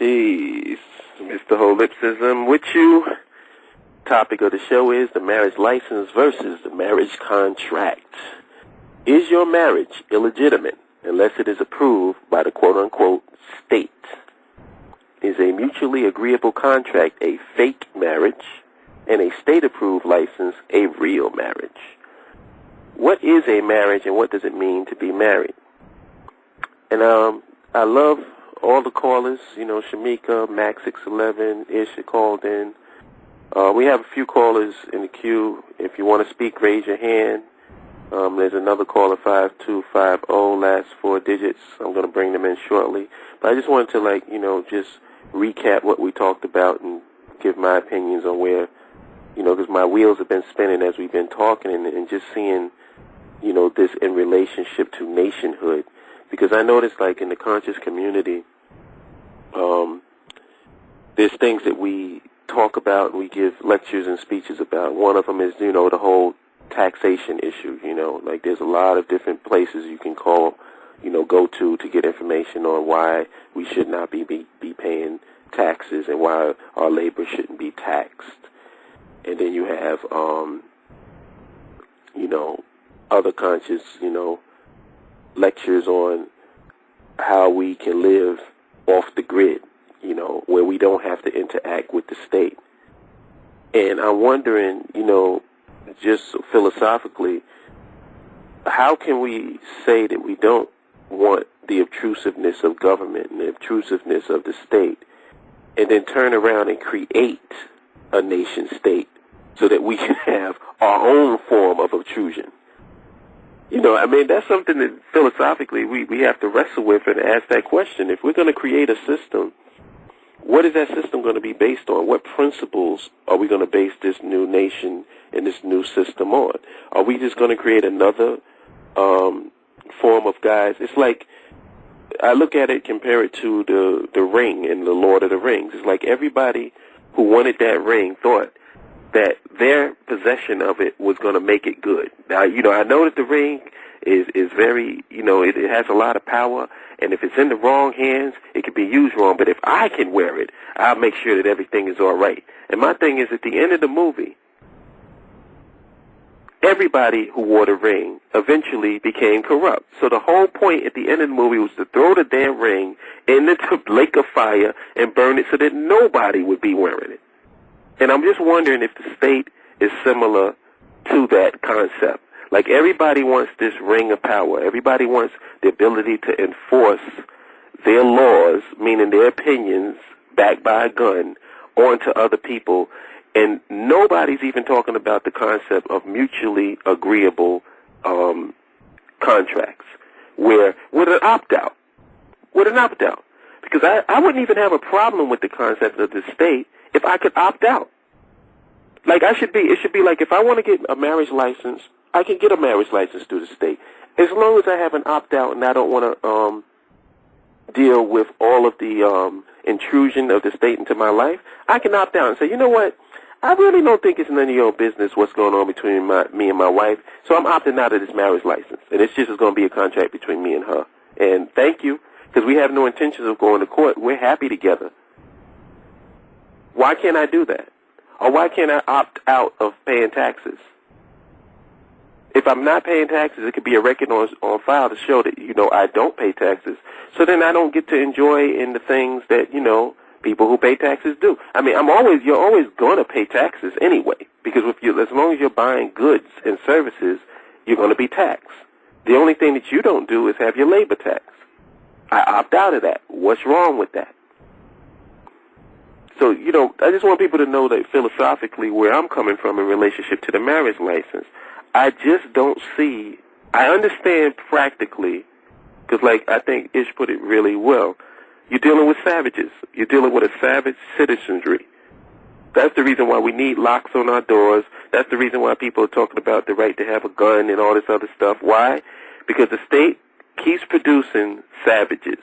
Peace. Mr. Holipsism with you. Topic of the show is the marriage license versus the marriage contract. Is your marriage illegitimate unless it is approved by the quote-unquote state? Is a mutually agreeable contract a fake marriage and a state-approved license a real marriage? What is a marriage and what does it mean to be married? And I love all the callers, Shamika, Max611, Isha called in. We have a few callers in the queue. If you want to speak, raise your hand. There's another caller, 5250, last four digits. I'm going to bring them in shortly. But I just wanted to, just recap what we talked about and give my opinions on where, because my wheels have been spinning as we've been talking and just seeing, this in relationship to nationhood. Because I noticed, in the conscious community, there's things that we talk about and we give lectures and speeches about. One of them is, the whole taxation issue, there's a lot of different places you can call, go to get information on why we should not be paying taxes and why our labor shouldn't be taxed. And then you have, other conscious, lectures on how we can live off the grid, where we don't have to interact with the state. And I'm wondering, just philosophically, how can we say that we don't want the obtrusiveness of government and the obtrusiveness of the state and then turn around and create a nation state so that we can have our own form of obtrusion? That's something that philosophically we have to wrestle with and ask that question. If we're going to create a system, what is that system going to be based on? What principles are we going to base this new nation and this new system on? Are we just going to create another form of guys? It's like, I look at it, compare it to the ring in the Lord of the Rings. It's like everybody who wanted that ring thought that their possession of it was going to make it good. Now, I know that the ring is very, it has a lot of power, and if it's in the wrong hands, it can be used wrong. But if I can wear it, I'll make sure that everything is all right. And my thing is, at the end of the movie, everybody who wore the ring eventually became corrupt. So the whole point at the end of the movie was to throw the damn ring in the lake of fire and burn it so that nobody would be wearing it. And I'm just wondering if the state is similar to that concept. Like, everybody wants this ring of power. Everybody wants the ability to enforce their laws, meaning their opinions, backed by a gun, onto other people. And nobody's even talking about the concept of mutually agreeable contracts, with an opt-out. With an opt-out. Because I wouldn't even have a problem with the concept of the state if I could opt out. It should be like, if I want to get a marriage license, I can get a marriage license through the state. As long as I have an opt-out and I don't want to deal with all of the intrusion of the state into my life, I can opt out and say, you know what, I really don't think it's none of your business what's going on between me and my wife, so I'm opting out of this marriage license. And it's just going to be a contract between me and her. And thank you, because we have no intentions of going to court. We're happy together. Why can't I do that? Or why can't I opt out of paying taxes? If I'm not paying taxes, it could be a record on file to show that, I don't pay taxes. So then I don't get to enjoy in the things that, people who pay taxes do. You're always going to pay taxes anyway, because as long as you're buying goods and services, you're going to be taxed. The only thing that you don't do is have your labor tax. I opt out of that. What's wrong with that? So, I just want people to know that philosophically where I'm coming from in relationship to the marriage license, I just don't see, I understand practically, because I think Ish put it really well, you're dealing with savages. You're dealing with a savage citizenry. That's the reason why we need locks on our doors. That's the reason why people are talking about the right to have a gun and all this other stuff. Why? Because the state keeps producing savages.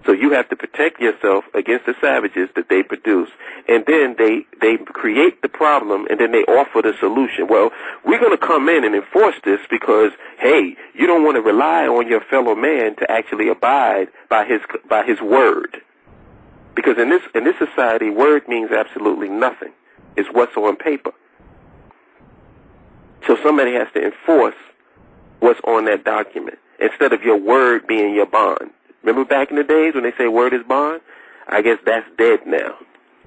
So you have to protect yourself against the savages that they produce. And then they create the problem, and then they offer the solution. Well, we're going to come in and enforce this because, hey, you don't want to rely on your fellow man to actually abide by his word. Because in this society, word means absolutely nothing. It's what's on paper. So somebody has to enforce what's on that document instead of your word being your bond. Remember back in the days when they say word is bond? I guess that's dead now.